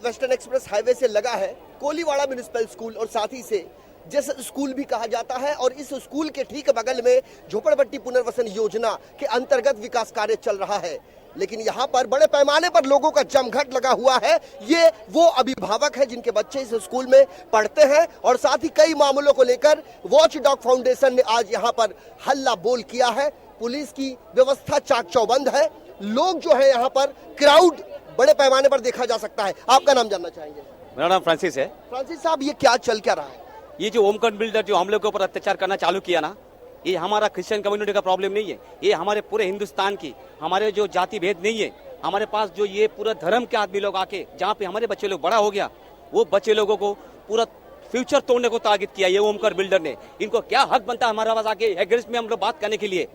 Western express highway से लगा है कोलीवाड़ा म्युनिसिपल स्कूल और साथ ही से जिस स्कूल भी कहा जाता है, और इस स्कूल के ठीक बगल में झोपड़पट्टी पुनर्वसन योजना के अंतर्गत विकास कार्य चल रहा है। लेकिन यहाँ पर बड़े पैमाने पर लोगों का जमघट लगा हुआ है। ये वो अभिभावक है जिनके बच्चे इस स्कूल में पढ़ते हैं और साथ ही कई मामलों को लेकर वॉच डॉग फाउंडेशन ने आज यहाँ पर हल्ला बोल किया है। पुलिस की व्यवस्था चाक चौबंद है। लोग जो है यहाँ पर क्राउड बड़े पैमाने पर देखा जा सकता है। आपका नाम जानना चाहेंगे? मेरा नाम फ्रांसिस है। फ्रांसिस साहब, ये क्या चल क्या रहा है? ये जो ओमकार बिल्डर जो हम लोग के ऊपर अत्याचार करना चालू किया ना, ये हमारा क्रिश्चियन कम्युनिटी का प्रॉब्लम नहीं है। ये हमारे पूरे हिंदुस्तान की, हमारे जो जाति भेद नहीं है, हमारे पास जो ये पूरा धर्म के आदमी लोग आके जहाँ पे हमारे बच्चे लोग बड़ा हो गया, वो बच्चे लोगों को पूरा फ्यूचर तोड़ने को ताकीद किया ये ओमकार बिल्डर ने। इनको क्या हक बनता है हमारे पास आके एग्रेस्ट में हम लोग बात करने के लिए?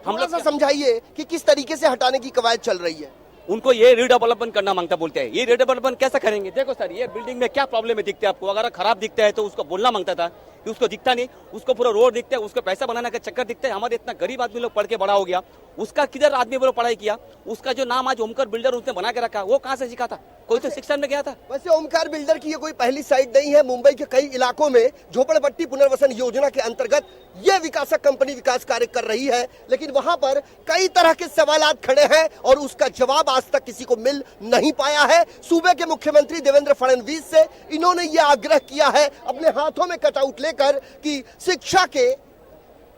हम लोग समझाइए कि किस तरीके से हटाने की कवायद चल रही है। उनको ये रीडेवलपमेंट करना मांगता बोलते हैं। ये रीडेवलपमेंट कैसे करेंगे? देखो सर, ये बिल्डिंग में क्या प्रॉब्लम है दिखते है आपको? अगर खराब दिखता है तो उसको बोलना मांगता था कि उसको दिखता नहीं, उसको पूरा रोड दिखता है, उसको पैसा बनाने का चक्कर दिखता है। हमारे इतना गरीब आदमी लोग पढ़ के बड़ा हो गया, उसका किधर आदमी वो पढ़ाई किया? उसका जो नाम आज ओमकार बिल्डर उसने बना के रखा, वो कहाँ से सीखा था? कोई तो शिक्षा में गया था। वैसे ओमकार बिल्डर की ये कोई पहली साइट नहीं है। मुंबई के कई इलाकों में झोपड़पट्टी पुनर्वसन योजना के अंतर्गत ये विकासक कंपनी विकास कार्य कर रही है, लेकिन वहां पर कई तरह के सवालात खड़े हैं और उसका जवाब आज तक किसी को मिल नहीं पाया है। सूबे के मुख्यमंत्री देवेंद्र फडणवीस से इन्होंने ये आग्रह किया है अपने हाथों में कटआउट लेकर कि शिक्षा के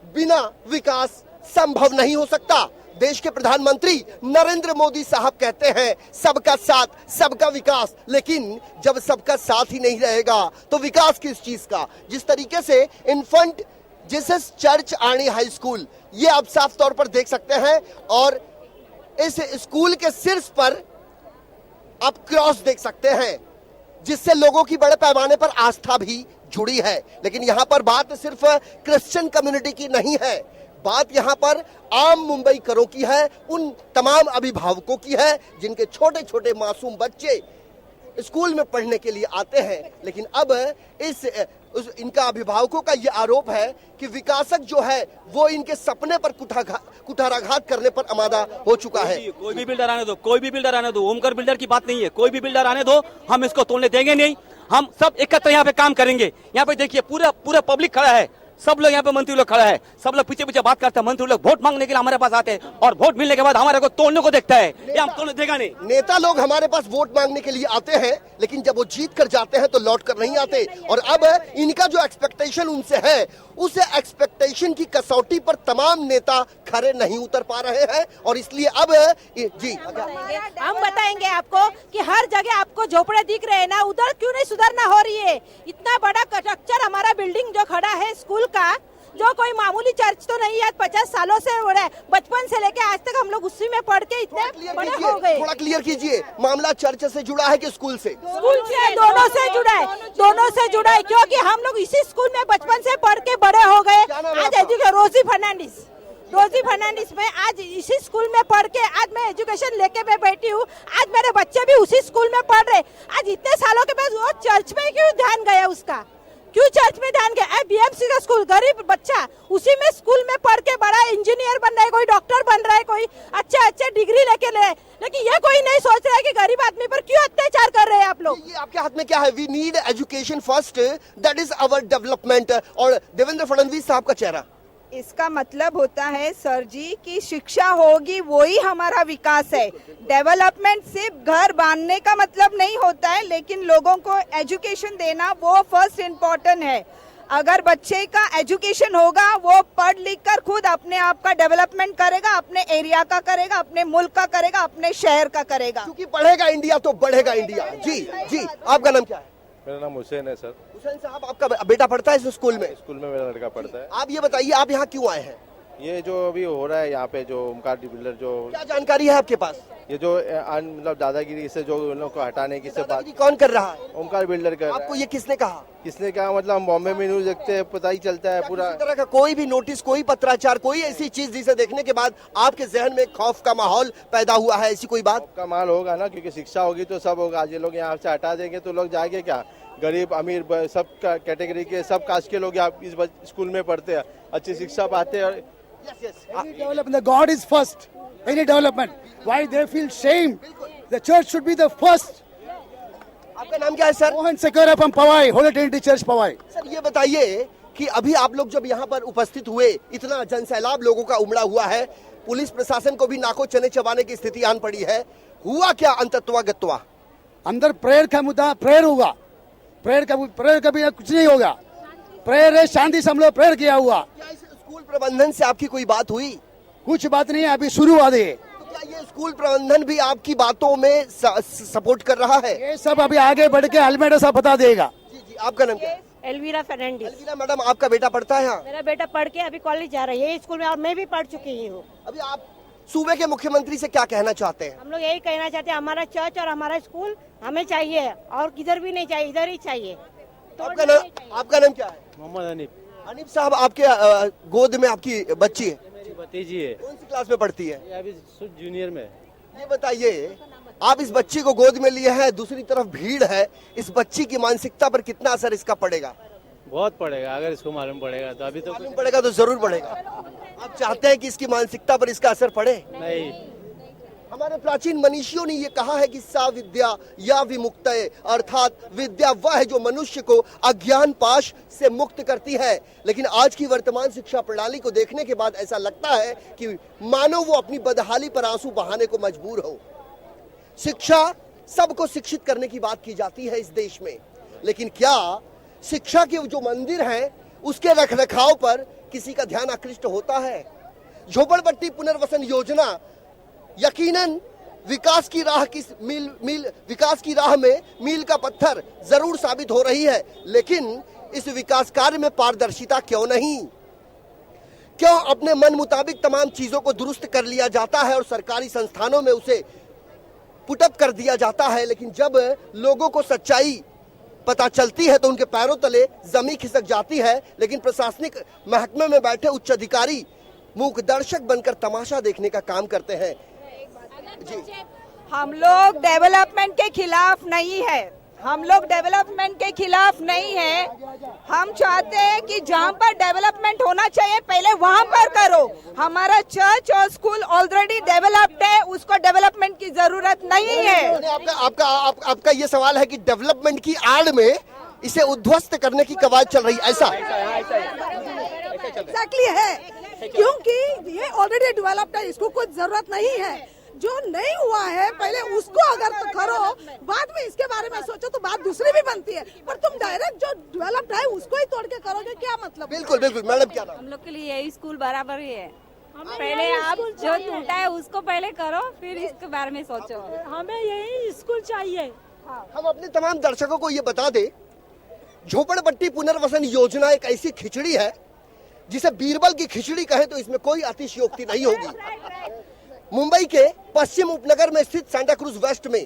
बिना विकास संभव नहीं हो सकता। देश के प्रधानमंत्री नरेंद्र मोदी साहब कहते हैं सबका साथ सबका विकास, लेकिन जब सबका साथ ही नहीं रहेगा तो विकास किस चीज का? जिस तरीके से infant Jesus church Arnie high school, ये आप साफ तौर पर देख सकते हैं, और इस स्कूल के शीर्ष पर आप क्रॉस देख सकते हैं जिससे लोगों की बड़े पैमाने पर आस्था भी जुड़ी है। लेकिन यहाँ पर बात सिर्फ क्रिश्चियन कम्युनिटी की नहीं है, बात यहाँ पर आम मुंबईकरों की है, उन तमाम अभिभावकों की है जिनके छोटे छोटे मासूम बच्चे स्कूल में पढ़ने के लिए आते हैं। लेकिन अब इनका अभिभावकों का ये आरोप है कि विकासक जो है वो इनके सपने पर कुठाराघात करने पर आमादा हो चुका है। कोई भी बिल्डर आने दो, कोई भी बिल्डर आने दो, ओमकार बिल्डर की बात नहीं है। कोई भी बिल्डर आने दो, हम इसको तोड़ने देंगे नहीं। हम सब एकत्र यहाँ पे काम करेंगे। यहाँ पे देखिए पूरा पब्लिक खड़ा है, सब लोग यहाँ पे मंत्री लोग खड़ा है, सब लोग पीछे पीछे बात करते हैं। मंत्री लोग वोट मांगने के लिए हमारे पास आते हैं और वोट मिलने के बाद हमारे को तोड़ने को देखता है। ये हम तोड़ने देगा नहीं। नेता लोग हमारे पास वोट मांगने के लिए आते हैं, लेकिन जब वो जीत कर जाते हैं तो लौट कर नहीं आते। और अब इनका जो एक्सपेक्टेशन उनसे है, उस एक्सपेक्टेशन की कसौटी पर तमाम नेता खरे नहीं उतर पा रहे हैं। और इसलिए अब जी हम बताएंगे आपको कि हर जगह आपको झोपड़े दिख रहे हैं ना, उधर क्यों नहीं सुधारना हो रही है? इतना बड़ा स्ट्रक्चर हमारा बिल्डिंग जो खड़ा है स्कूल का, जो कोई मामूली चर्च तो नहीं है, 50 सालों से हो रहा है। बचपन से लेके आज तक हम लोग उसी में पढ़ के इतने बड़े हो गए। थोड़ा क्लियर कीजिए, मामला चर्च से जुड़ा है कि स्कूल से? स्कूल से, दोनों से जुड़ा है, दोनों से जुड़ा है, क्योंकि हम लोग इसी स्कूल में बचपन से पढ़ के बड़े हो गए। आज रोजी फर्नांडिस में आज इसी स्कूल में पढ़ के आज मैं एजुकेशन लेके मैं बैठी हूँ। आज मेरे बच्चे भी उसी स्कूल में पढ़ रहे। आज इतने सालों के बाद वो चर्च में क्यों ध्यान गया उसका? क्यों चर्च में ध्यान गया? बीएमसी का स्कूल, गरीब बच्चा उसी में स्कूल में पढ़ के बड़ा इंजीनियर बन रहा है, कोई डॉक्टर बन रहा है, कोई अच्छे डिग्री लेके ले। लेकिन ये कोई नहीं सोच रहा है कि गरीब आदमी पर क्यों अत्याचार कर रहे हैं आप लोग। ये आपके हाथ में क्या है? We need education first, that is our development. और देवेंद्र फडणवीस साहब का चेहरा, इसका मतलब होता है सर जी की शिक्षा होगी वही हमारा विकास है। डेवलपमेंट सिर्फ घर बांधने का मतलब नहीं होता है, लेकिन लोगों को एजुकेशन देना वो फर्स्ट इम्पोर्टेंट है। अगर बच्चे का एजुकेशन होगा, वो पढ़ लिख कर खुद अपने आप का डेवलपमेंट करेगा, अपने एरिया का करेगा, अपने मुल्क का करेगा, अपने शहर का करेगा। क्योंकि पढ़ेगा इंडिया तो बढ़ेगा इंडिया। जी, आपका नाम क्या है? मेरा नाम हुसैन है सर। हुसैन साहब, आपका बेटा पढ़ता है इस स्कूल में? स्कूल में मेरा लड़का पढ़ता है। आप ये बताइए, आप यहाँ क्यों आए हैं? ये जो अभी हो रहा है यहाँ पे, जो ओमकार बिल्डर, जो क्या जानकारी है आपके पास? ये जो मतलब दादागिरी से जो उन लोग को हटाने की से बात कौन कर रहा है? ओमकार बिल्डर कर रहा है। आपको ये किसने कहा? किसने कहा मतलब हम बॉम्बे में न्यूज देखते हैं, पता ही चलता है पूरा। तरह का कोई भी नोटिस, कोई पत्राचार, कोई ऐसी चीज जिसे देखने के बाद आपके जहन में खौफ का माहौल पैदा हुआ है, ऐसी कोई बात? का माल होगा ना, क्योंकि शिक्षा होगी तो सब होगा। आज ये लोग यहाँ से हटा देंगे तो लोग जाएंगे क्या? गरीब अमीर सब कैटेगरी के, सब कास्ट के लोग यहाँ इस स्कूल में पढ़ते हैं, अच्छी शिक्षा पाते हैं। Any development, the God is first. Any development. Why they feel shame? The church should be the first. आपका नाम क्या है sir? Mohan Sekara from Powai, Holy Trinity Church, Powai. Sir ये बताइए कि अभी आप लोग जब यहाँ पर उपस्थित हुए, इतना जनसैलाब लोगों का उमड़ा हुआ है, पुलिस प्रशासन को भी नाको चने चबाने की स्थिति आन पड़ी है, हुआ क्या अंतत्वा गत्वा? अंदर प्रेयर का मुद्दा, प्रेयर होगा, प्रेयर का भी कुछ नहीं होगा, प्रेयर है, शांति से हम लोग प्रेयर किया हुआ। क्या इस स्कूल प्रबंधन से आपकी कोई बात हुई? कुछ बात नहीं है, अभी शुरुआत है। तो क्या ये स्कूल प्रबंधन भी आपकी बातों में सपोर्ट कर रहा है? ये सब अभी आगे बढ़ के हेलमेट सब बता देगा। जी जी, आपका नाम क्या है? एलवीरा फर्नांडिस। अलविदा मैडम, आपका बेटा पढ़ता है यहाँ? मेरा बेटा पढ़ के अभी कॉलेज जा रहा है, यही स्कूल में, और मैं भी पढ़ चुकी हूँ। अभी आप सूबे के मुख्यमंत्री से क्या कहना चाहते हैं? हम लोग यही कहना चाहते हैं, हमारा चर्च और हमारा स्कूल हमें चाहिए, और किधर भी नहीं चाहिए, इधर ही चाहिए। आपका नाम क्या है? मोहम्मद हनीफ, अनिप साहब, आपके गोद में आपकी बच्ची है, मेरी भतीजी है, कौन सी क्लास में पढ़ती है? ये अभी जूनियर में। ये बताइए, आप इस बच्ची को गोद में लिए हैं, दूसरी तरफ भीड़ है, इस बच्ची की मानसिकता पर कितना असर इसका पड़ेगा? बहुत पड़ेगा, अगर इसको मालूम पड़ेगा तो। अभी तो मालूम पड़ेगा तो जरूर पड़ेगा। आप चाहते हैं कि इसकी मानसिकता पर इसका असर पड़े? नहीं। हमारे प्राचीन मनीषियों ने ये कहा है कि सा विद्या या विमुक्तये, अर्थात विद्या वह है जो मनुष्य को अज्ञान पाश से मुक्त करती है। लेकिन आज की वर्तमान शिक्षा प्रणाली को देखने के बाद ऐसा लगता है कि मानो वो अपनी बदहाली पर आंसू बहाने को मजबूर हो। शिक्षा, सबको शिक्षित करने की बात की जाती है इस देश में, लेकिन क्या शिक्षा के जो मंदिर हैं उसके रखरखाव पर किसी का ध्यान आकृष्ट होता है? झोपड़पट्टी पुनर्वसन योजना यकीनन विकास की राह में मील का पत्थर जरूर साबित हो रही है, लेकिन इस विकास कार्य में पारदर्शिता क्यों नहीं? क्यों अपने मन मुताबिक तमाम चीजों को दुरुस्त कर लिया जाता है और सरकारी संस्थानों में उसे पुटअप कर दिया जाता है, लेकिन जब लोगों को सच्चाई पता चलती है तो उनके पैरों तले जमीन खिसक जाती है। लेकिन प्रशासनिक महकमे में बैठे उच्च अधिकारी मूक दर्शक बनकर तमाशा देखने का काम करते हैं। जी, हम लोग डेवलपमेंट के खिलाफ नहीं है, हम लोग डेवलपमेंट के खिलाफ नहीं है। हम चाहते हैं कि जहाँ पर डेवलपमेंट होना चाहिए पहले वहाँ पर करो। हमारा चर्च और स्कूल ऑलरेडी डेवलप्ड है, उसको डेवलपमेंट की जरूरत नहीं है। आपका ये सवाल है कि डेवलपमेंट की आड़ में इसे उद्ध्वस्त करने की कवायद चल रही, ऐसा? एग्जैक्टली है, क्योंकि ये ऑलरेडी डेवलप्ड है, इसको कुछ जरूरत नहीं है। जो नहीं हुआ है पहले उसको अगर तो करो, बाद में इसके बारे में सोचो तो बात दूसरी भी बनती है, पर तुम डायरेक्ट जो डेवलप्ड है उसको ही तोड़ के करोगे, क्या मतलब? बिल्कुल बिल्कुल मैडम, क्या नाम? हम लोग के लिए यही स्कूल बराबर ही है। पहले आप जो टूटा है उसको पहले करो, फिर इसके बारे में सोचो। हमें यही स्कूल चाहिए। हम अपने तमाम दर्शकों को ये बता दें, झोपड़पट्टी पुनर्वसन योजना एक ऐसी खिचड़ी है जिसे बीरबल की खिचड़ी कहे तो इसमें कोई अतिशयोक्ति नहीं होगी। मुंबई के पश्चिम उपनगर में स्थित सांता क्रूज वेस्ट में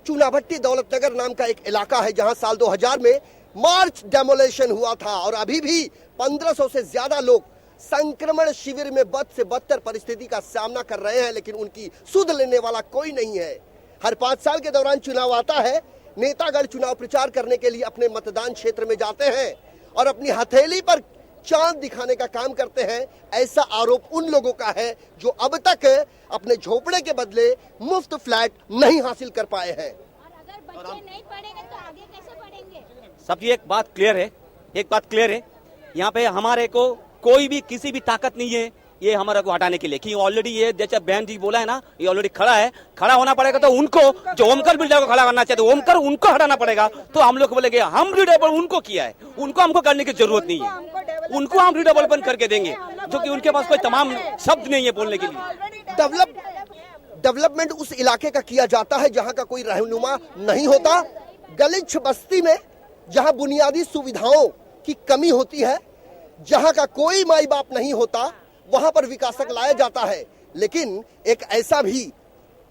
चूनाभट्टी दौलतनगर नाम का एक इलाका है, जहां साल 2000 में मार्च डेमोलेशन हुआ था और अभी भी 1500 से ज्यादा लोग संक्रमण शिविर में बद से बदतर परिस्थिति का सामना कर रहे हैं, लेकिन उनकी सुध लेने वाला कोई नहीं है। हर 5 साल के दौरान चुनाव आता है, नेतागण चुनाव प्रचार करने के लिए अपने मतदान क्षेत्र में जाते हैं और अपनी हथेली पर चांद दिखाने का काम करते हैं। ऐसा आरोप उन लोगों का है जो अब तक अपने झोपड़े के बदले मुफ्त फ्लैट नहीं हासिल कर पाए हैं। और अगर बच्चे नहीं पढ़ेंगे तो आगे कैसे पढ़ेंगे? सबकी एक बात क्लियर है, यहाँ पे हमारे को कोई भी किसी भी ताकत नहीं है ये हमारे को हटाने के लिए, कि ऑलरेडी ये जैसे बहन जी बोला है ना, ये ऑलरेडी खड़ा है, खड़ा होना पड़ेगा। तो उनको जो ओमकर बिल्डर को खड़ा करना चाहते हैं, ओमकर उनको हटाना पड़ेगा। तो हम लोग बोलेंगे हम रीडेबल उनको किया है, उनको हमको करने की जरूरत नहीं है, उनको हम रीडेवलपमेंट करके देंगे, जो कि उनके पास कोई तमाम शब्द नहीं है बोलने के लिए। डेवलपमेंट उस इलाके का किया जाता है जहां का कोई रहनुमा नहीं होता, गलिच्छ बस्ती में जहां बुनियादी सुविधाओं की कमी होती है, जहां का कोई माई बाप नहीं होता, वहां पर विकासक लाया जाता है। लेकिन एक ऐसा भी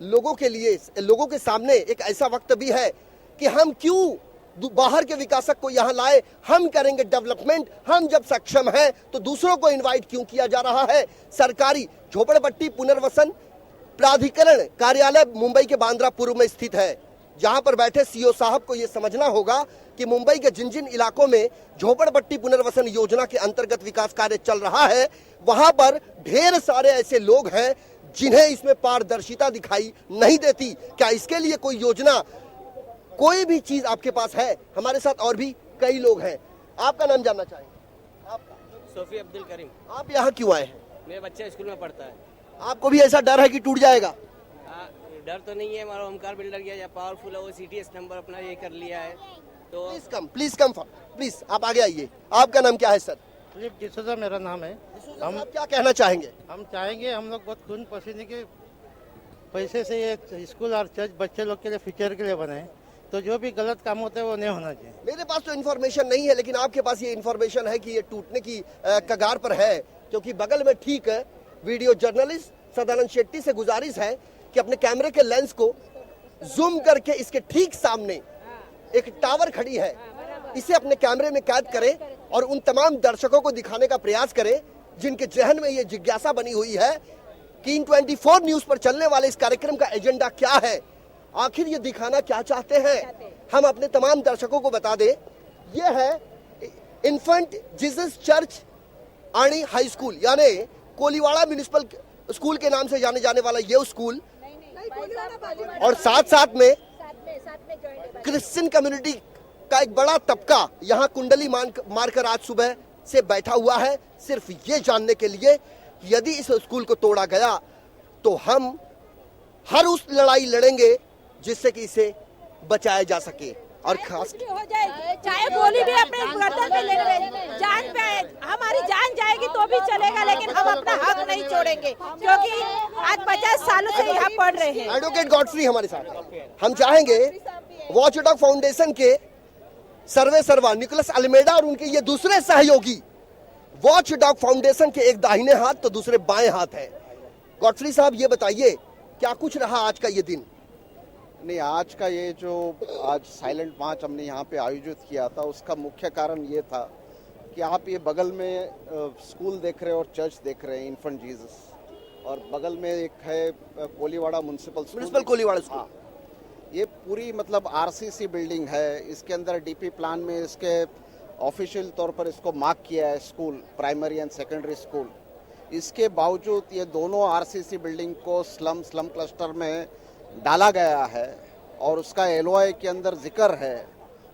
लोगों के सामने एक ऐसा वक्त भी है कि हम क्यों बाहर के विकासक को यहाँ लाए, हम करेंगे डेवलपमेंट, हम जब सक्षम हैं तो दूसरों को इनवाइट क्यों किया जा रहा है? सरकारी झोपड़पट्टी पुनर्वसन प्राधिकरण कार्यालय मुंबई के बांद्रा पूर्व में स्थित है, जहां पर बैठे सीओ साहब को यह समझना होगा कि मुंबई के जिन जिन इलाकों में झोपड़पट्टी पुनर्वसन योजना के अंतर्गत विकास कार्य चल रहा है, वहां पर ढेर सारे ऐसे लोग हैं जिन्हें इसमें पारदर्शिता दिखाई नहीं देती। क्या इसके लिए कोई योजना कोई भी चीज आपके पास है, हमारे साथ और भी कई लोग हैं। आपका नाम जानना चाहेंगे? आपका? सोफी अब्दुल करीम। आप यहाँ क्यों आए हैं? मेरा बच्चा स्कूल में पढ़ता है। आपको भी ऐसा डर है कि टूट जाएगा? डर तो नहीं है, हमारा ओमकार बिल्डर किया पावरफुल है, वो CTS नंबर अपना ये कर लिया है। तो प्लीज कम प्लीज आप आगे आइए। आपका नाम क्या है सर? फिलिप डिसूजा मेरा नाम है। हम क्या कहना चाहेंगे? हम चाहेंगे, हम लोग बहुत खून पसीने के पैसे से ये स्कूल और चर्च बच्चे लोग के लिए फ्यूचर के लिए बने, तो जो भी गलत काम होते हैं वो नहीं होना चाहिए। मेरे पास तो इन्फॉर्मेशन नहीं है, लेकिन आपके पास ये इन्फॉर्मेशन है कि ये टूटने की कगार पर है, क्योंकि बगल में ठीक है वीडियो जर्नलिस्ट सदानंद शेट्टी से गुजारिश है कि अपने कैमरे के लेंस को जूम करके इसके ठीक सामने एक टावर खड़ी है, इसे अपने कैमरे में कैद करें और उन तमाम दर्शकों को दिखाने का प्रयास करें जिनके जहन में ये जिज्ञासा बनी हुई है कि इन 24 न्यूज पर चलने वाले इस कार्यक्रम का एजेंडा क्या है, आखिर ये दिखाना क्या चाहते हैं। हम अपने तमाम दर्शकों को बता दें, ये है इन्फेंट जीसस चर्च आणी हाई स्कूल, यानी कोलीवाड़ा म्युनिसिपल स्कूल के नाम से जाने जाने वाला ये स्कूल, और साथ साथ में क्रिश्चियन कम्युनिटी का एक बड़ा तबका यहाँ कुंडली मारकर आज सुबह से बैठा हुआ है, सिर्फ ये जानने के लिए कि यदि इस स्कूल को तोड़ा गया तो हम हर उस लड़ाई लड़ेंगे जिससे कि इसे बचाया जा सके। और खास हो जाएगी, चाहे गोली भी अपने गर्दन पे ले ले, जान पे हमारी जान जाएगी तो भी चलेगा, लेकिन हम अपना हक नहीं छोड़ेंगे, क्योंकि आज 50 सालों से यहाँ पढ़ रहे हैं। एडवोकेट गॉडफ्री हमारे साथ। हम चाहेंगे वॉचडॉग फाउंडेशन के सर्वे सर्वा निकोलस अल्मेडा और उनके ये दूसरे सहयोगी, वॉचडॉग फाउंडेशन के एक दाहिने हाथ तो दूसरे बाएं हाथ है। गॉडफ्री साहब, ये बताइए क्या कुछ रहा आज का ये दिन? नहीं, आज का ये जो आज साइलेंट मार्च हमने यहाँ पे आयोजित किया था, उसका मुख्य कारण ये था कि आप ये बगल में स्कूल देख रहे हैं और चर्च देख रहे हैं इन्फेंट जीसस, और बगल में एक है कोलीवाड़ा म्युनिसिपल कोलीवाड़ा स्कूल। हाँ, ये पूरी मतलब RCC बिल्डिंग है, इसके अंदर DP प्लान में इसके ऑफिशियल तौर पर इसको मार्क किया है school, primary and secondary school. इसके बावजूद ये दोनों RCC बिल्डिंग को स्लम क्लस्टर में डाला गया है और उसका LOI के अंदर जिक्र है,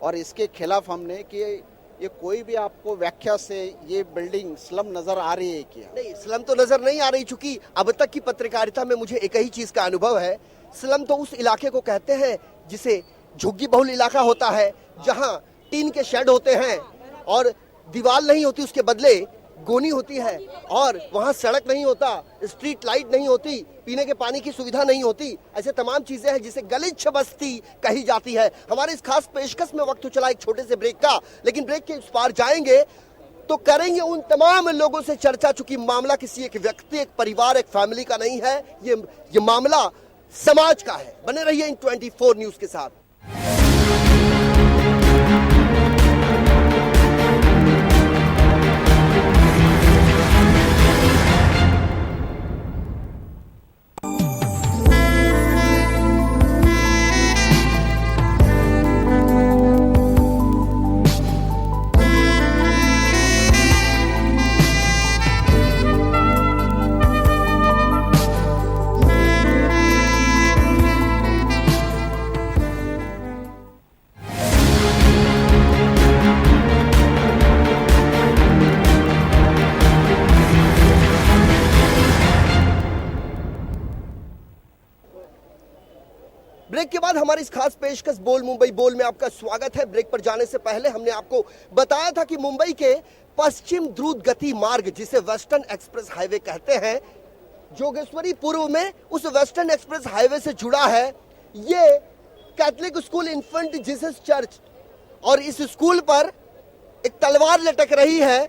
और इसके खिलाफ हमने कि ये कोई भी आपको व्याख्या से ये बिल्डिंग स्लम नजर आ रही है क्या? नहीं, स्लम तो नजर नहीं आ रही, चूंकि अब तक की पत्रकारिता में मुझे एक ही चीज का अनुभव है, स्लम तो उस इलाके को कहते हैं जिसे झुग्गी बहुल इलाका होता है, जहां टीन के शेड होते हैं और दीवार नहीं होती, उसके बदले गोनी होती है, और वहां सड़क नहीं होता, स्ट्रीट लाइट नहीं होती, पीने के पानी की सुविधा नहीं होती, ऐसे तमाम चीजें हैं जिसे गलिच्छ बस्ती कही जाती है। हमारे इस खास पेशकश में वक्त तो चला एक छोटे से ब्रेक का, लेकिन ब्रेक के उस पार जाएंगे तो करेंगे उन तमाम लोगों से चर्चा, चूंकि मामला किसी एक व्यक्ति, एक परिवार, एक फैमिली का नहीं है, ये मामला समाज का है। बने रहिए इन 24 न्यूज के साथ। ब्रेक के बाद हमारी इस खास पेशकश बोल मुंबई बोल में आपका स्वागत है। ब्रेक पर जाने से पहले हमने आपको बताया था कि मुंबई के पश्चिम द्रुत गति मार्ग, जिसे वेस्टर्न एक्सप्रेस हाईवे कहते हैं, जोगेश्वरी पूर्व में उस वेस्टर्न एक्सप्रेस हाईवे से जुड़ा है ये Catholic school infant Jesus church, और इस स्कूल पर एक तलवार लटक रही है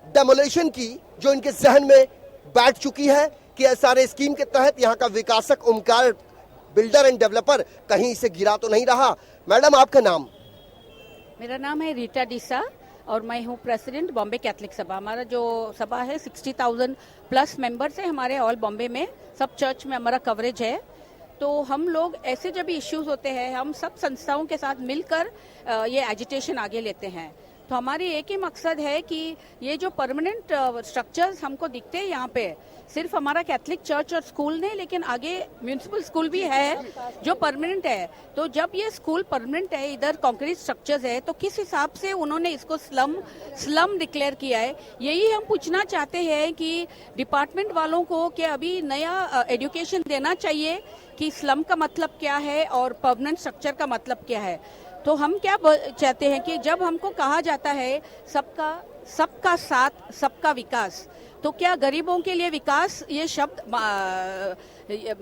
डेमोलेशन की, जो इनके जहन में बैठ चुकी है कि SRA स्कीम के तहत यहाँ का विकासक ओमकार बिल्डर एंड डेवलपर कहीं इसे गिरा तो नहीं रहा। मैडम, आपका नाम? मेरा नाम है रीटा डिसा और मैं हूँ प्रेसिडेंट बॉम्बे कैथलिक सभा। हमारा जो सभा है 60,000 प्लस मेंबर्स है हमारे ऑल बॉम्बे में, सब चर्च में हमारा कवरेज है। तो हम लोग ऐसे जब भी इश्यूज होते हैं, हम सब संस्थाओं के साथ मिलकर ये एजिटेशन आगे लेते हैं। तो हमारी एक ही मकसद है कि ये जो परमानेंट स्ट्रक्चर्स हमको दिखते हैं यहाँ पे, सिर्फ हमारा कैथलिक चर्च और स्कूल नहीं, लेकिन आगे म्यूनिसिपल स्कूल भी है जो परमानेंट है। तो जब ये स्कूल परमानेंट है, इधर कंक्रीट स्ट्रक्चर्स है, तो किस हिसाब से उन्होंने इसको स्लम डिक्लेयर किया है, यही हम पूछना चाहते हैं कि डिपार्टमेंट वालों को कि अभी नया एजुकेशन देना चाहिए कि स्लम का मतलब क्या है और परमानेंट स्ट्रक्चर का मतलब क्या है। तो हम क्या चाहते हैं कि जब हमको कहा जाता है सबका साथ सबका विकास, तो क्या गरीबों के लिए विकास ये शब्द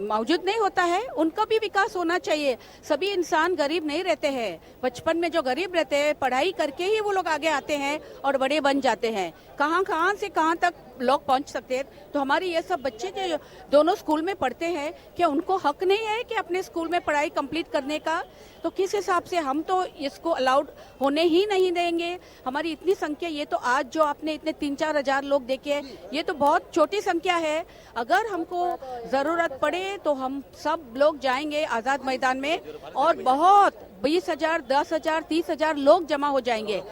मौजूद नहीं होता है? उनका भी विकास होना चाहिए। सभी इंसान गरीब नहीं रहते हैं। बचपन में जो गरीब रहते हैं, पढ़ाई करके ही वो लोग आगे आते हैं और बड़े बन जाते हैं। कहाँ से कहाँ तक लोग पहुंच सकते हैं। तो हमारे ये सब बच्चे जो दोनों स्कूल में पढ़ते हैं, क्या उनको हक नहीं है कि अपने स्कूल में पढ़ाई कंप्लीट करने का? तो किस हिसाब से हम तो इसको अलाउड होने ही नहीं देंगे। हमारी इतनी संख्या, ये तो आज जो आपने इतने 3-4 हजार लोग देखे, ये तो बहुत छोटी संख्या है। अगर हमको जरूरत पड़े तो हम सब लोग जाएंगे आजाद मैदान में और बहुत 20,000, 10,000, 30,000 लोग जमा हो जाएंगे,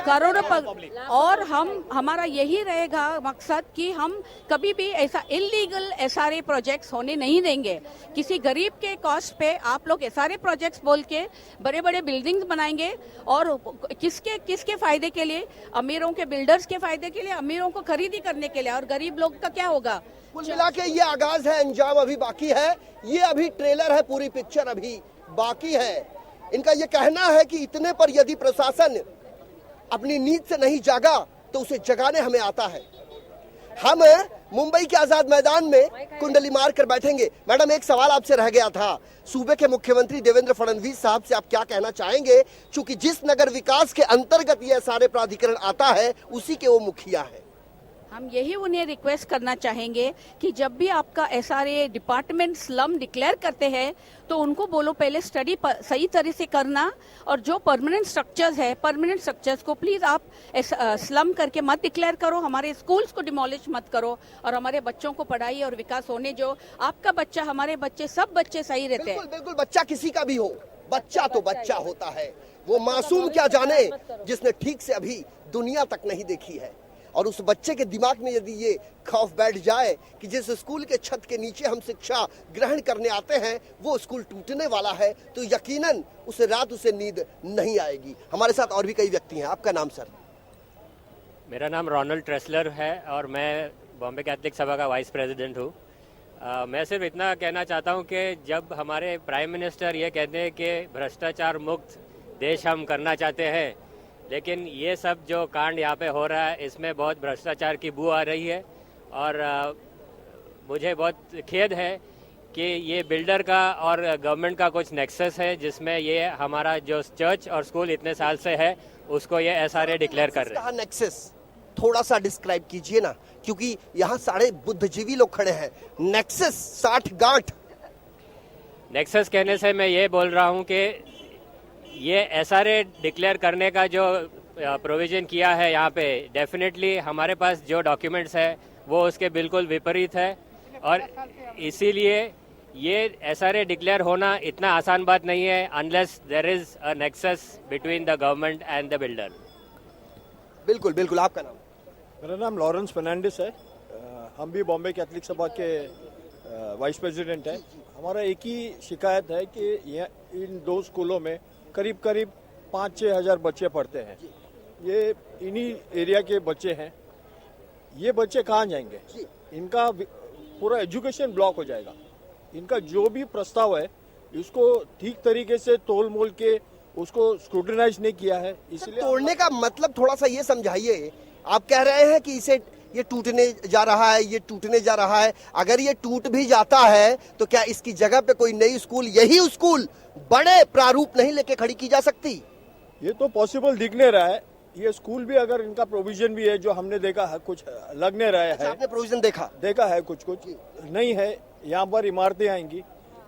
करोड़ों। और हमारा यही रहेगा मकसद कि हम कभी भी ऐसा इलीगल एसआरए प्रोजेक्ट्स होने नहीं देंगे। किसी गरीब के कॉस्ट पे आप लोग एसआरए प्रोजेक्ट्स बोल के बड़े बड़े बिल्डिंग्स बनाएंगे और किसके फायदे के लिए? अमीरों के, बिल्डर्स के फायदे के लिए, अमीरों को खरीदी करने के लिए। और गरीब लोग का क्या होगा? कुल मिला के ये आगाज है, अंजाम अभी बाकी है। ये अभी ट्रेलर है, पूरी पिक्चर अभी बाकी है। इनका ये कहना है कि इतने पर यदि प्रशासन अपनी नींद से नहीं जागा तो उसे जगाने हमें आता है। हम मुंबई के आजाद मैदान में कुंडली मार कर बैठेंगे। मैडम, एक सवाल आपसे रह गया था। सूबे के मुख्यमंत्री देवेंद्र फडणवीस साहब से आप क्या कहना चाहेंगे? क्योंकि जिस नगर विकास के अंतर्गत यह सारे प्राधिकरण आता है, उसी के वो मुखिया है। हम यही उन्हें रिक्वेस्ट करना चाहेंगे कि जब भी आपका एसआरए डिपार्टमेंट स्लम डिक्लेयर करते हैं तो उनको बोलो पहले स्टडी सही तरह से करना, और जो परमानेंट स्ट्रक्चर्स है, परमानेंट स्ट्रक्चर्स को प्लीज आप स्लम करके मत डिक्लेयर करो। हमारे स्कूल्स को डिमोलिश मत करो और हमारे बच्चों को पढ़ाई और विकास होने, जो आपका बच्चा, हमारे बच्चे, सब बच्चे सही रहते हैं। बिल्कुल, बच्चा किसी का भी हो, बच्चा तो बच्चा होता है। वो मासूम क्या जाने जिसने ठीक से अभी दुनिया तक नहीं देखी है। और उस बच्चे के दिमाग में यदि ये खौफ बैठ जाए कि जिस स्कूल के छत के नीचे हम शिक्षा ग्रहण करने आते हैं वो स्कूल टूटने वाला है, तो यकीनन उसे रात उसे नींद नहीं आएगी। हमारे साथ और भी कई व्यक्ति हैं। आपका नाम सर? मेरा नाम रोनाल्ड ट्रेसलर है और मैं बॉम्बे कैथलिक सभा का वाइस प्रेसिडेंट हूँ। मैं सिर्फ इतना कहना चाहता हूँ कि जब हमारे प्राइम मिनिस्टर ये कहते हैं कि भ्रष्टाचार मुक्त देश हम करना चाहते हैं, लेकिन ये सब जो कांड यहाँ पे हो रहा है इसमें बहुत भ्रष्टाचार की बू आ रही है। और मुझे बहुत खेद है कि ये बिल्डर का और गवर्नमेंट का कुछ नेक्सस है, जिसमें ये हमारा जो चर्च और स्कूल इतने साल से है उसको ये एसआरए डिक्लेयर कर रहे हैं। नेक्सस थोड़ा सा डिस्क्राइब कीजिए ना, क्योंकि यहाँ सारे बुद्धिजीवी लोग खड़े हैं। नेक्सस 60 गांठ। नेक्सस कहने से मैं ये बोल रहा हूँ कि ये एसआरए डिक्लेयर करने का जो प्रोविजन किया है यहाँ पे, डेफिनेटली हमारे पास जो डॉक्यूमेंट्स है वो उसके बिल्कुल विपरीत है। और इसीलिए ये एसआरए डिक्लेयर होना इतना आसान बात नहीं है unless there is a nexus between the government and the builder. बिल्कुल। आपका नाम? मेरा नाम लॉरेंस फर्नांडिस है। हम भी बॉम्बे कैथलिक सभा के वाइस प्रेसिडेंट हैं। हमारा एक ही शिकायत है कि इन 2 स्कूलों में करीब 5-6 हजार बच्चे पढ़ते हैं। ये इन्हीं एरिया के बच्चे हैं। ये बच्चे कहाँ जाएंगे? इनका पूरा एजुकेशन ब्लॉक हो जाएगा। इनका जो भी प्रस्ताव है इसको ठीक तरीके से तोल मोल के उसको स्क्रूटिनाइज नहीं किया है। इसलिए तोड़ने का मतलब थोड़ा सा ये समझाइए। आप कह रहे हैं कि इसे ये टूटने जा रहा है, ये टूटने जा रहा है। अगर ये टूट भी जाता है तो क्या इसकी जगह पे कोई नई स्कूल, यही स्कूल बड़े प्रारूप नहीं लेके खड़ी की जा सकती? ये तो पॉसिबल दिख नहीं रहा है। ये स्कूल भी अगर इनका प्रोविजन भी है जो हमने देखा है, कुछ लग नहीं रहा है। आपने प्रोविजन देखा है? कुछ नहीं है। यहाँ पर इमारतें आएंगी।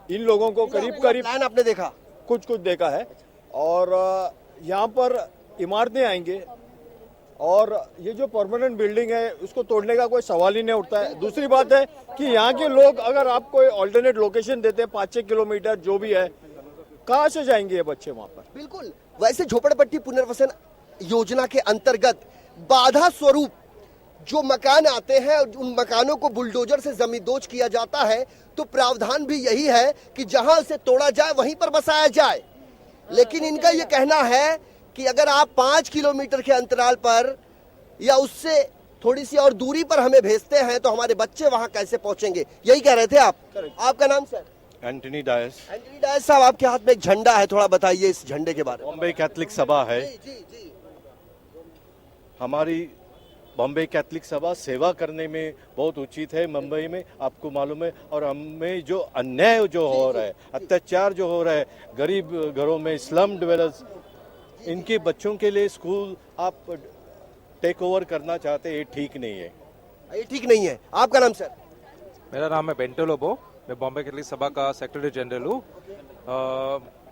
इन लोगों को करीब प्लान आपने देखा? कुछ देखा है। और यहाँ पर इमारतें आएंगे और ये जो परमानेंट बिल्डिंग है उसको तोड़ने का कोई सवाल ही नहीं उठता है। दूसरी बात है कि यहाँ के लोग अगर आप कोई ऑल्टरनेट लोकेशन देते हैं 5-6 किलोमीटर जो भी है, कहाँ से जाएंगे ये बच्चे वहाँ पर? बिल्कुल। वैसे झोपड़पट्टी पुनर्वसन योजना के अंतर्गत बाधा स्वरूप जो मकान आते हैं उन मकानों को बुलडोजर से जमींदोज किया जाता है, तो प्रावधान भी यही है कि जहां उसे तोड़ा जाए वहीं पर बसाया जाए। लेकिन इनका यह कहना है कि अगर आप 5 किलोमीटर के अंतराल पर या उससे थोड़ी सी और दूरी पर हमें भेजते हैं तो हमारे बच्चे वहां कैसे पहुंचेंगे, यही कह रहे थे आप। आपका नाम सर? एंटनी डायस। एंटनी डायस साहब, आपके हाथ में एक झंडा है, थोड़ा बताइए इस झंडे के बारे में। बॉम्बे कैथलिक सभा है। हमारी बॉम्बे कैथलिक सभा सेवा करने में बहुत उचित है मुंबई में, आपको मालूम है। और हमें जो अन्याय जो हो रहा है, अत्याचार जो हो रहा है गरीब घरों में, स्लम डिवेलपर्स, इनके बच्चों के लिए स्कूल आप टेक ओवर करना चाहते हैं, ये ठीक नहीं है। ये ठीक नहीं है। आपका नाम सर? मेरा नाम है बेंटो लोबो, मैं बॉम्बे कैथलिक सभा का सेक्रेटरी जनरल हूँ।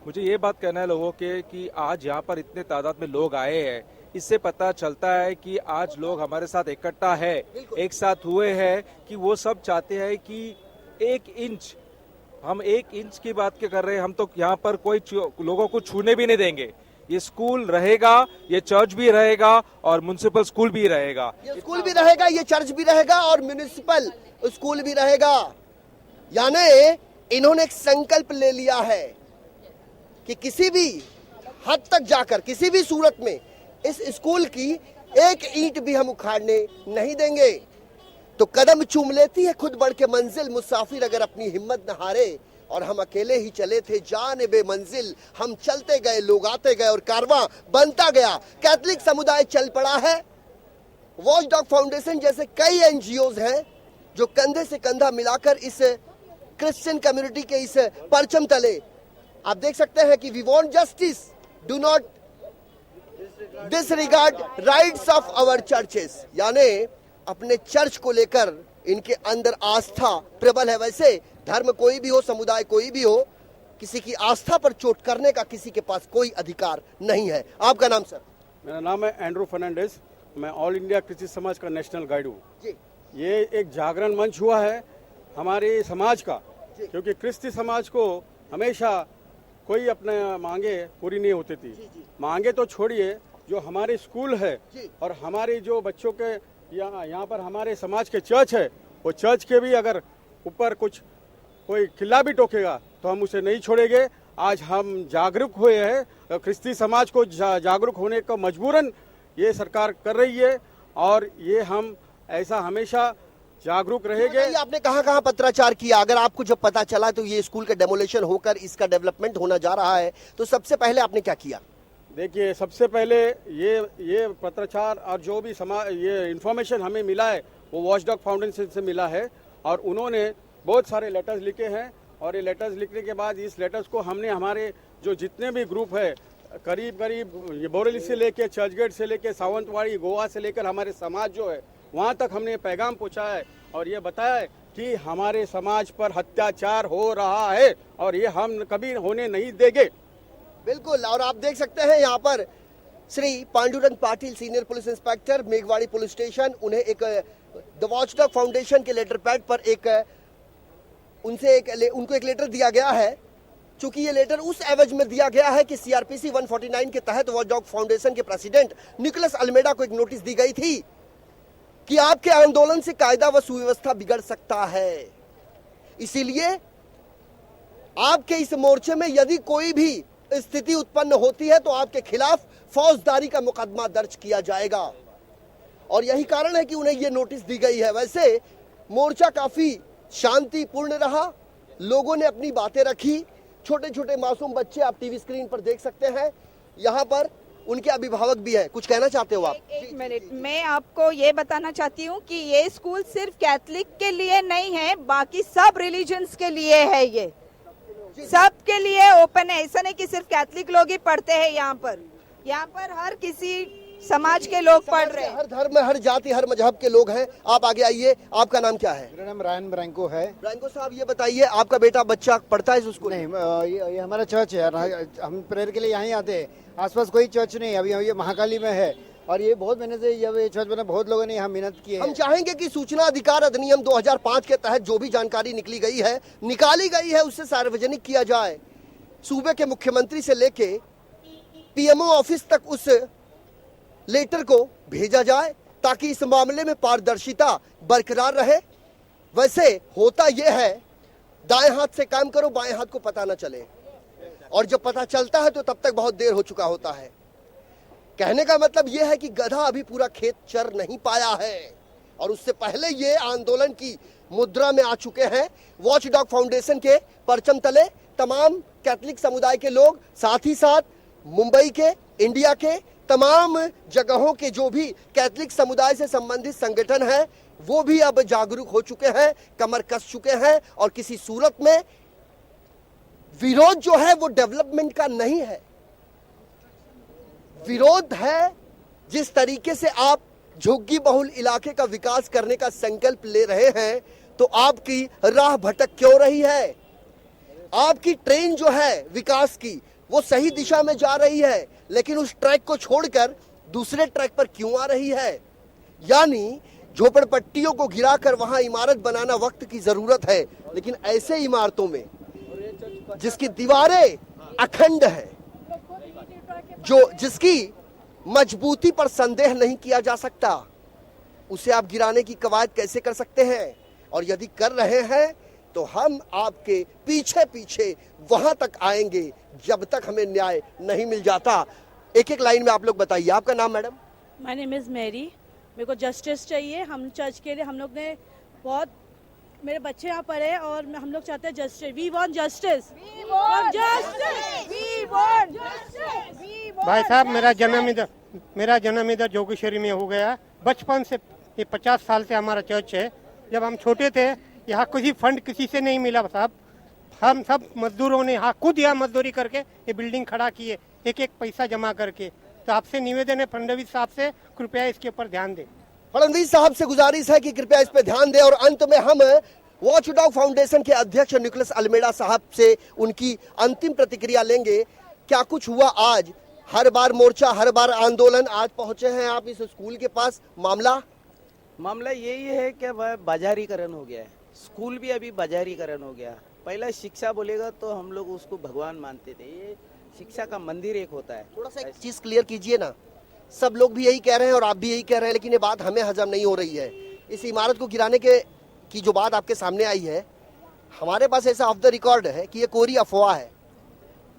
मुझे ये बात कहना है लोगों के कि आज यहाँ पर इतने तादाद में लोग आए हैं, इससे पता चलता है कि आज लोग हमारे साथ इकट्ठा है, एक साथ हुए हैं कि वो सब चाहते हैं कि 1 इंच, हम 1 इंच की बात क्या कर रहे हैं, हम तो यहाँ पर कोई लोगों को छूने भी नहीं देंगे। ये स्कूल रहेगा, ये चर्च भी रहेगा और म्युनिसिपल स्कूल भी रहेगा। ये स्कूल भी रहेगा, ये चर्च भी रहेगा और म्युनिसिपल स्कूल भी रहेगा। यानी इन्होंने एक संकल्प ले लिया है कि किसी भी हद तक जाकर, किसी भी सूरत में इस स्कूल की 1 ईंट भी हम उखाड़ने नहीं देंगे। तो कदम चूम लेती है खुद बढ़ के मंजिल, मुसाफिर अगर अपनी हिम्मत न हारे। और हम अकेले ही चले थे जाने बे मंजिल, हम चलते गए, लोग आते गए और कारवां बनता गया। कैथलिक समुदाय चल पड़ा है। वॉच डॉग फाउंडेशन जैसे कई एनजीओज हैं जो कंधे से कंधा मिलाकर इस क्रिश्चियन कम्युनिटी के इस परचम तले, आप देख सकते हैं कि we want justice, do not disregard rights of our churches. यानी अपने चर्च को लेकर इनके अंदर आस्था प्रबल है। वैसे धर्म कोई भी हो, समुदाय कोई भी हो, किसी की आस्था पर चोट करने का किसी के पास कोई अधिकार नहीं है। आपका नाम सर? मेरा नाम है एंड्रू फर्नांडिस, मैं ऑल इंडिया क्रिश्चियन समाज का नेशनल गाइड हूँ। ये एक जागरण मंच हुआ है हमारे समाज का, क्योंकि क्रिश्चियन समाज को हमेशा कोई अपने मांगे पूरी नहीं होती थी। मांगे तो छोड़िए, जो हमारे स्कूल है और हमारे जो बच्चों के यहाँ पर हमारे समाज के चर्च है, वो चर्च के भी अगर ऊपर कुछ कोई किला भी टोकेगा तो हम उसे नहीं छोड़ेंगे। आज हम जागरूक हुए हैं, क्रिश्चियन समाज को जागरूक होने का मजबूरन ये सरकार कर रही है और ये हम ऐसा हमेशा जागरूक रहेंगे। आपने कहाँ पत्राचार किया? अगर आपको जब पता चला तो ये स्कूल का डेमोलेशन होकर इसका डेवलपमेंट होना जा रहा है, तो सबसे पहले आपने क्या किया? देखिए, सबसे पहले ये पत्राचार और जो भी ये इन्फॉर्मेशन हमें मिला है वो वॉच डॉग फाउंडेशन से मिला है और उन्होंने बहुत सारे लेटर्स लिखे हैं। और ये लेटर्स लिखने के बाद इस लेटर्स को हमने हमारे जो जितने भी ग्रुप है, करीब ये बोरेली से लेके चर्चगेट से लेके सावंतवाड़ी, गोवा से लेकर हमारे समाज जो है वहाँ तक हमने पैगाम पहुँचाया है और ये बताया है कि हमारे समाज पर अत्याचार हो रहा है और ये हम कभी होने नहीं देंगे। बिल्कुल। और आप देख सकते हैं यहाँ पर Shri Pandurang Patil, senior police inspector, Meghwadi police station, उन्हें एक द वॉच डॉग फाउंडेशन के लेटर पैड पर उनको एक लेटर दिया गया है। चूंकि ये लेटर उस एवज में दिया गया है कि सीआरपीसी 149 के तहत वॉच डॉग फाउंडेशन के प्रेसिडेंट निकोलस अल्मेडा को एक नोटिस दी गई थी कि आपके आंदोलन से कायदा व सुव्यवस्था बिगड़ सकता है। इसीलिए आपके इस मोर्चे में यदि कोई भी स्थिति उत्पन्न होती है तो आपके खिलाफ फौजदारी का मुकदमा दर्ज किया जाएगा। और यही कारण है कि उन्हें यह नोटिस दी गई है। वैसे मोर्चा काफी शांतिपूर्ण रहा, लोगों ने अपनी बातें रखी। छोटे छोटे मासूम बच्चे आप टीवी स्क्रीन पर देख सकते हैं, यहाँ पर उनके अभिभावक भी हैं। कुछ कहना चाहते हो आप? एक मिनट, मैं आपको ये बताना चाहती हूँ कि ये स्कूल सिर्फ कैथलिक के लिए नहीं है, बाकी सब रिलीजन्स के लिए है। ये सबके लिए ओपन है। ऐसा नहीं कि सिर्फ कैथलिक लोग ही पढ़ते हैं। यहाँ पर हर किसी समाज के लोग पढ़ रहे हैं, हर धर्म, हर जाति, हर मजहब के लोग हैं। आप आगे आइए। आपका नाम क्या है? मेरा नाम रायन ब्रैंको है। ब्रैंको साहब, ये बताइए, आपका बेटा बच्चा पढ़ता है इस स्कूल? नहीं, ये हमारा चर्च है, हम प्रेयर के लिए यहाँ आते हैं। आसपास कोई चर्च नहीं, अभी ये महाकाली में है और ये बहुत महीने से ये चर्च बना, बहुत लोगों ने यहाँ मेहनत की है। हम चाहेंगे कि सूचना अधिकार अधिनियम 2005 के तहत जो भी जानकारी निकाली गई है उससे सार्वजनिक किया जाए। सूबे के मुख्यमंत्री से लेके पीएमओ ऑफिस तक उस लेटर को भेजा जाए ताकि इस मामले में पारदर्शिता बरकरार रहे। वैसे होता यह है, दाएं हाथ से काम करो, बाएं हाथ को पता न चले, और जब पता चलता है तो तब तक बहुत देर हो चुका होता है। कहने का मतलब यह है कि गधा अभी पूरा खेत चर नहीं पाया है और उससे पहले ये आंदोलन की मुद्रा में आ चुके हैं। वॉच डॉग फाउंडेशन के परचम तले तमाम कैथलिक समुदाय के लोग, साथ ही साथ मुंबई के, इंडिया के तमाम जगहों के जो भी कैथलिक समुदाय से संबंधित संगठन है वो भी अब जागरूक हो चुके हैं, कमर कस चुके हैं। और किसी सूरत में विरोध जो है वो डेवलपमेंट का नहीं है, विरोध है जिस तरीके से आप झुग्गी बहुल इलाके का विकास करने का संकल्प ले रहे हैं, तो आपकी राह भटक क्यों रही है? आपकी ट्रेन जो है विकास की वो सही दिशा में जा रही है, लेकिन उस ट्रैक को छोड़कर दूसरे ट्रैक पर क्यों आ रही है? यानी झोपड़पट्टियों को गिराकर वहां इमारत बनाना वक्त की जरूरत है, लेकिन ऐसे इमारतों में जिसकी दीवारें अखंड है, जिसकी मजबूती पर संदेह नहीं किया जा सकता, उसे आप गिराने की कवायद कैसे कर सकते हैं? और यदि कर रहे हैं तो हम आपके पीछे पीछे वहां तक आएंगे जब तक हमें न्याय नहीं मिल जाता। एक एक लाइन में आप लोग बताइए। आपका नाम madam? My name is Mary. मेरे को जस्टिस चाहिए। हम चर्च के लिए हम लोग ने बहुत, मेरे बच्चे यहाँ पढ़े और हम लोग चाहते हैं जस्टिस। We want justice. भाई साहब, मेरा जन्म इधर जोगेश्वरी में हो गया। बचपन से, ये 50 साल से हमारा चर्च है। जब हम छोटे थे यहाँ कोई फंड किसी से नहीं मिला साहब। हम सब मजदूरों ने यहाँ खुद यहाँ मजदूरी करके ये बिल्डिंग खड़ा की है, एक एक पैसा जमा करके। तो आपसे निवेदन है फडणवीस साहब से, कृपया इसके ऊपर ध्यान दें। फडणवीस साहब से गुजारिश है कि कृपया इस पर ध्यान दें। और अंत में हम वॉच डॉग फाउंडेशन के अध्यक्ष निकोलस अल्मेडा साहब से उनकी अंतिम प्रतिक्रिया लेंगे। क्या कुछ हुआ आज? हर बार मोर्चा, हर बार आंदोलन, आज पहुंचे हैं आप इस स्कूल के पास। मामला यही है कि बाजारीकरण हो गया है। स्कूल भी अभी बाजारीकरण हो गया। पहला शिक्षा बोलेगा तो हम लोग उसको भगवान मानते थे। ये शिक्षा का मंदिर एक होता है। थोड़ा सा एक चीज क्लियर कीजिए ना। सब लोग भी यही कह रहे हैं और आप भी यही कह रहे हैं, लेकिन ये बात हमें हजम नहीं हो रही है। इस इमारत को गिराने की जो बात आपके सामने आई है, हमारे पास ऐसा ऑफ द रिकॉर्ड है कि ये कोरी अफवाह है।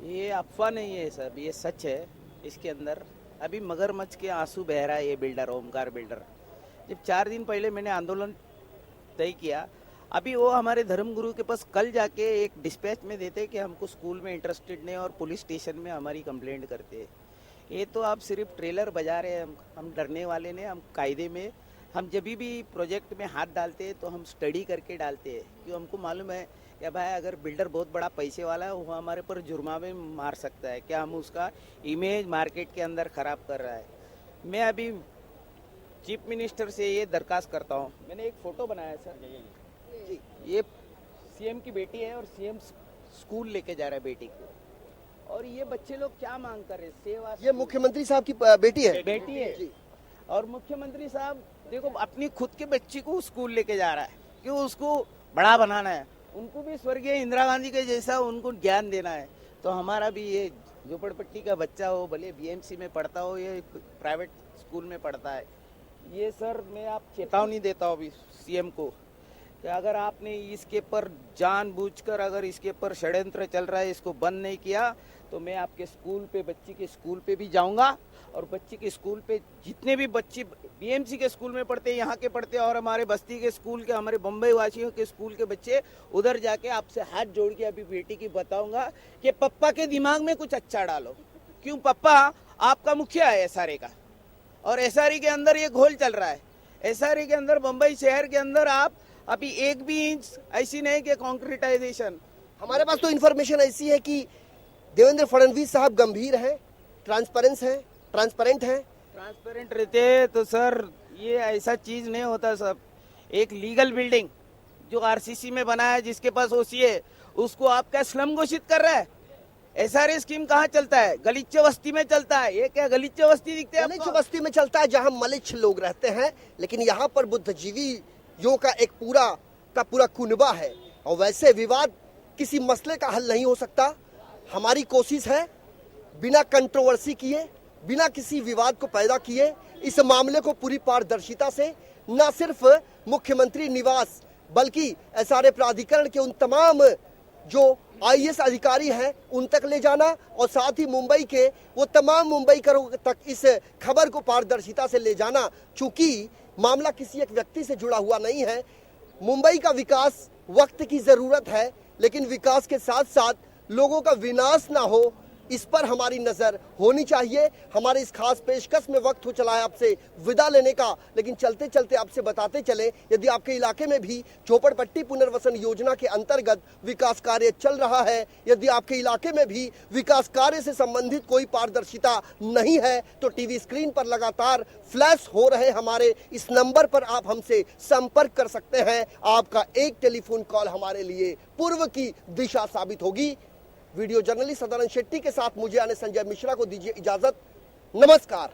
ये अफवाह नहीं है सर, ये सच है। इसके अंदर अभी मगरमच्छ के आंसू बह रहा है ये बिल्डर, ओमकार बिल्डर। जब 4 दिन पहले मैंने आंदोलन तय किया, अभी वो हमारे धर्मगुरु के पास कल जाके एक डिस्पैच में देते कि हमको स्कूल में इंटरेस्टेड नहीं, और पुलिस स्टेशन में हमारी कंप्लेंट करते हैं। ये तो आप सिर्फ ट्रेलर बजा रहे हैं। हम डरने वाले नहीं। हम कायदे में, हम जब भी प्रोजेक्ट में हाथ डालते हैं तो हम स्टडी करके डालते हैं, क्यों हमको मालूम है कि भाई अगर बिल्डर बहुत बड़ा पैसे वाला है वो हमारे पर जुर्माने मार सकता है, क्या हम उसका इमेज मार्केट के अंदर ख़राब कर रहा है। मैं अभी चीफ मिनिस्टर से ये दरखास्त करता हूँ। मैंने एक फ़ोटो बनाया सर, ये सीएम की बेटी है और सीएम स्कूल लेके जा रहा है बेटी को। और ये बच्चे लोग क्या मांग कर रहे हैं? सेवा। ये मुख्यमंत्री साहब की बेटी है? बेटी है। और मुख्यमंत्री साहब देखो अपनी खुद के बच्ची को स्कूल लेके जा रहा है, क्यों? उसको बड़ा बनाना है। उनको भी स्वर्गीय इंदिरा गांधी के जैसा उनको ज्ञान देना है। तो हमारा भी ये झोपड़पट्टी का बच्चा हो, भले बीएमसी में पढ़ता हो, ये प्राइवेट स्कूल में पढ़ता है। ये सर मैं आप चेतावनी देता हूँ अभी सीएम को कि अगर आपने इसके पर जानबूझकर, अगर इसके पर षड्यंत्र चल रहा है, इसको बंद नहीं किया तो मैं आपके स्कूल पे, बच्ची के स्कूल पे भी जाऊंगा। और बच्ची के स्कूल पे जितने भी बच्चे बीएमसी के स्कूल में पढ़ते हैं, यहाँ के पढ़ते हैं, और हमारे बस्ती के स्कूल के, हमारे बम्बई वासियों के स्कूल के बच्चे, उधर जाके आपसे हाथ जोड़ के अभी बेटी की बताऊंगा कि पप्पा के दिमाग में कुछ अच्छा डालो। क्यों? पप्पा आपका मुखिया है एसआरए का, और एसआरए के अंदर ये घोल चल रहा है। एसआरए के अंदर, बम्बई शहर के अंदर आप अभी 1 भी इंच ऐसी नहीं कि कॉन्क्रीटाइजेशन। हमारे पास तो इन्फॉर्मेशन ऐसी है कि देवेंद्र फडणवीस साहब गंभीर हैं, ट्रांसपेरेंट हैं। ट्रांसपेरेंट रहते तो सर ये ऐसा चीज नहीं होता। सब एक लीगल बिल्डिंग जो आरसीसी में बना है, जिसके पास ओसी है, उसको आप क्या स्लम घोषित कर रहा है? एसआरए स्कीम कहाँ चलता है? गलीचे बस्ती में चलता है। ये क्या गलीचे बस्ती दिखते हैं? गलीचे बस्ती में चलता है जहाँ मलिच्छ लोग रहते हैं, लेकिन यहाँ पर बुद्धिजीवियों का एक पूरा कुनबा है। और वैसे विवाद किसी मसले का हल नहीं हो सकता। हमारी कोशिश है बिना कंट्रोवर्सी किए, बिना किसी विवाद को पैदा किए इस मामले को पूरी पारदर्शिता से न सिर्फ मुख्यमंत्री निवास बल्कि एसआरए प्राधिकरण के उन तमाम जो आईएएस अधिकारी हैं उन तक ले जाना और साथ ही मुंबई के वो तमाम मुंबईकरों तक इस खबर को पारदर्शिता से ले जाना। चूंकि मामला किसी एक व्यक्ति से जुड़ा हुआ नहीं है, मुंबई का विकास वक्त की जरूरत है, लेकिन विकास के साथ साथ लोगों का विनाश ना हो इस पर हमारी नजर होनी चाहिए। हमारे इस खास पेशकश में वक्त हो चला है आपसे विदा लेने का, लेकिन चलते चलते आपसे बताते चले, यदि आपके इलाके में भी झोपड़पट्टी पुनर्वसन योजना के अंतर्गत विकास कार्य चल रहा है, यदि आपके इलाके में भी विकास कार्य से संबंधित कोई पारदर्शिता नहीं है, तो टीवी स्क्रीन पर लगातार फ्लैश हो रहे हमारे इस नंबर पर आप हमसे संपर्क कर सकते हैं। आपका एक टेलीफोन कॉल हमारे लिए पूर्व की दिशा साबित होगी। वीडियो जर्नलिस्ट सदानंद शेट्टी के साथ मुझे आने संजय मिश्रा को दीजिए इजाजत। नमस्कार।